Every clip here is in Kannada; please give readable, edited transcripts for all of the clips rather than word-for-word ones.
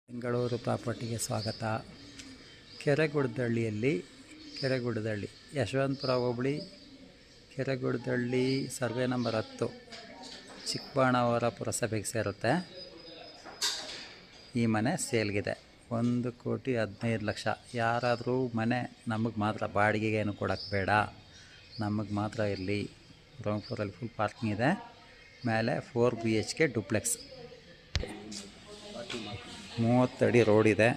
ಬೆಂಗಳೂರು ಪ್ರಾಪರ್ಟಿಗೆ ಸ್ವಾಗತ. ಕೆರೆಗುಡದಳ್ಳಿಯಲ್ಲಿ ಯಶವಂತಪುರ ಹೋಬಳಿ ಕೆರೆಗುಡದಳ್ಳಿ ಸರ್ವೆ ನಂಬರ್ 10 ಚಿಕ್ಕಬಾಣಾವರ ಪುರಸಭೆಗೆ ಸೇರುತ್ತೆ. ಈ ಮನೆ ಸೇಲ್ಗಿದೆ. 1,15,00,000. ಯಾರಾದರೂ ಮನೆ ನಮಗೆ ಮಾತ್ರ, ಬಾಡಿಗೆಗೆ ಏನು ಕೊಡೋಕ್ಕೆ ಬೇಡ, ನಮಗೆ ಮಾತ್ರ ಇರಲಿ. ಗ್ರೌಂಡ್ ಫ್ಲೋರಲ್ಲಿ ಫುಲ್ ಪಾರ್ಕಿಂಗ್ ಇದೆ. ಮೇಲೆ 4 BHK ಡುಪ್ಲೆಕ್ಸ್, 30 ಅಡಿ ರೋಡ್ ಇದೆ.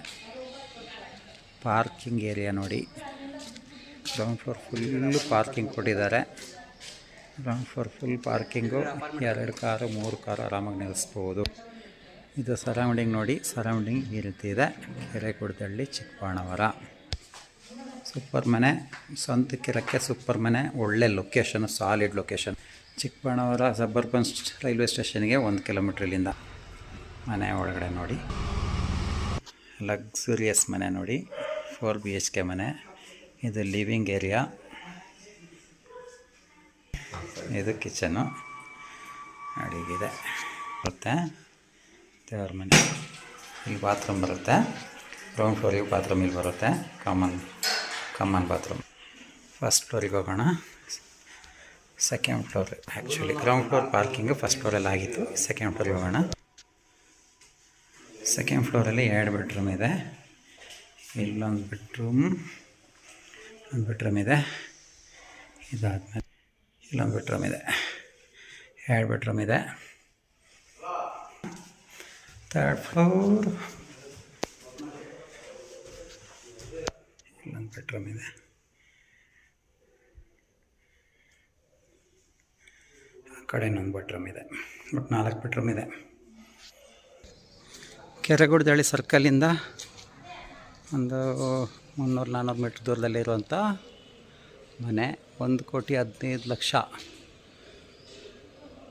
ಪಾರ್ಕಿಂಗ್ ಏರಿಯಾ ನೋಡಿ, ಗ್ರೌಂಡ್ ಫ್ಲೋರ್ ಫುಲ್ಲು ಪಾರ್ಕಿಂಗ್ ಕೊಟ್ಟಿದ್ದಾರೆ. Ground floor full parking, 2 car 3 car ಆರಾಮಾಗಿ ನಿಲ್ಲಿಸ್ಬೋದು. ಇದು ಸರೌಂಡಿಂಗ್ ನೋಡಿ, ಸರೌಂಡಿಂಗ್ ಈ ರೀತಿ ಇದೆ. ಕೆರೆಗುಡದಳ್ಳಿ ಚಿಕ್ಕಬಾಣಾವರ ಸೂಪರ್ ಮನೆ, ಸ್ವಂತಕ್ಕಿರೋಕ್ಕೆ ಸೂಪರ್ ಮನೆ. ಒಳ್ಳೆ location, solid location. Chikkabanavara suburban railway ಸ್ಟೇಷನ್ಗೆ 1 ಕಿಲೋಮೀಟ್ರ್ ಇಲ್ಲಿಂದ. ಮನೆ ಒಳಗಡೆ ನೋಡಿ, ಲಕ್ಸುರಿಯಸ್ ಮನೆ ನೋಡಿ, 4 BHK ಮನೆ. ಇದು ಲಿವಿಂಗ್ ಏರಿಯಾ, ಇದು ಕಿಚನು ಅಡಿಗಿದೆ ಬರುತ್ತೆ. ದೇವ್ರ ಮನೆ, ಇಲ್ಲಿ ಬಾತ್ರೂಮ್ ಬರುತ್ತೆ. ಗ್ರೌಂಡ್ ಫ್ಲೋರಿಗೆ ಬಾತ್ರೂಮ್ ಇಲ್ಲಿ ಬರುತ್ತೆ. Common bathroom. ಫಸ್ಟ್ ಫ್ಲೋರಿಗೆ ಹೋಗೋಣ. Second floor, actually ground floor parking first ಫ್ಲೋರಲ್ಲಿ ಆಗಿತ್ತು. ಸೆಕೆಂಡ್ ಫ್ಲೋರಿಗೆ ಹೋಗೋಣ. ಸೆಕೆಂಡ್ ಫ್ಲೋರಲ್ಲಿ 2 ಬೆಡ್ರೂಮ್ ಇದೆ. ಇಲ್ಲೊಂದು ಬೆಡ್ರೂಮ್ ಇದೆ. ಇದಾದಮೇಲೆ ಇಲ್ಲೊಂದು ಬೆಡ್ರೂಮ್ ಇದೆ. 2 ಬೆಡ್ರೂಮ್ ಇದೆ. ಥರ್ಡ್ ಫ್ಲೋರ್, ಇಲ್ಲೊಂದು ಬೆಡ್ರೂಮ್ ಇದೆ. ಆ ಕಡೆ ಇನ್ನೊಂದು ಬೆಡ್ರೂಮ್ ಇದೆ. ಬಟ್ 4 ಬೆಡ್ರೂಮ್ ಇದೆ. ಕೆರೆಗುಡದಳ್ಳಿ ಸರ್ಕಲಿಂದ ಒಂದು 300-400 ಮೀಟ್ರ್ ದೂರದಲ್ಲಿರುವಂಥ ಮನೆ. 1,15,00,000.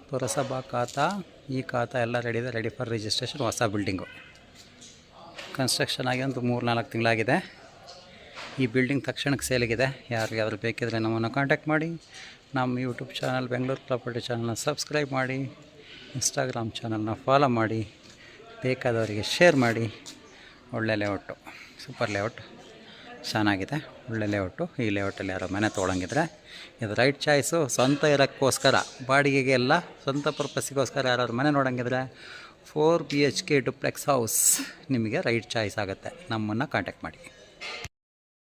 ಪುರಸಭಾ ಖಾತಾ, ಈ ಖಾತಾ ಎಲ್ಲ ರೆಡಿ ಇದೆ. Ready for registration. ಹೊಸ ಬಿಲ್ಡಿಂಗು ಕನ್ಸ್ಟ್ರಕ್ಷನ್ ಆಗಿ ಒಂದು 3-4 ತಿಂಗಳಾಗಿದೆ. ಈ ಬಿಲ್ಡಿಂಗ್ ತಕ್ಷಣಕ್ಕೆ ಸೇಲಿಗಿದೆ. ಯಾರಿಗಾದ್ರೂ ಬೇಕಿದ್ರೆ ನಮ್ಮನ್ನು ಕಾಂಟ್ಯಾಕ್ಟ್ ಮಾಡಿ. ನಮ್ಮ ಯೂಟ್ಯೂಬ್ ಚಾನಲ್ ಬೆಂಗಳೂರು ಪ್ರಾಪರ್ಟಿ ಚಾನಲ್ನ ಸಬ್ಸ್ಕ್ರೈಬ್ ಮಾಡಿ. ಇನ್ಸ್ಟಾಗ್ರಾಮ್ ಚಾನಲ್ನ ಫಾಲೋ ಮಾಡಿ. ಬೇಕಾದವರಿಗೆ ಶೇರ್ ಮಾಡಿ. ಒಳ್ಳೆ ಲೇಔಟು, ಸೂಪರ್ ಲೇಔಟ್, ಚೆನ್ನಾಗಿದೆ. ಒಳ್ಳೆ ಲೇಔಟು. ಈ ಲೇಔಟಲ್ಲಿ ಯಾರೋ ಮನೆ ತೊಗೊಳಂಗಿದ್ರೆ ಇದು ರೈಟ್ ಚಾಯ್ಸು. ಸ್ವಂತ ಇರೋಕ್ಕೋಸ್ಕರ, ಬಾಡಿಗೆಗೆ ಎಲ್ಲ, ಸ್ವಂತ ಪರ್ಪಸ್ಸಿಗೋಸ್ಕರ ಯಾರಾದ್ರು ಮನೆ ನೋಡೋಂಗಿದ್ರೆ 4 BHK ಡುಪ್ಲೆಕ್ಸ್ ಹೌಸ್ ನಿಮಗೆ ರೈಟ್ ಚಾಯ್ಸ್ ಆಗುತ್ತೆ. ನಮ್ಮನ್ನು ಕಾಂಟ್ಯಾಕ್ಟ್ ಮಾಡಿ.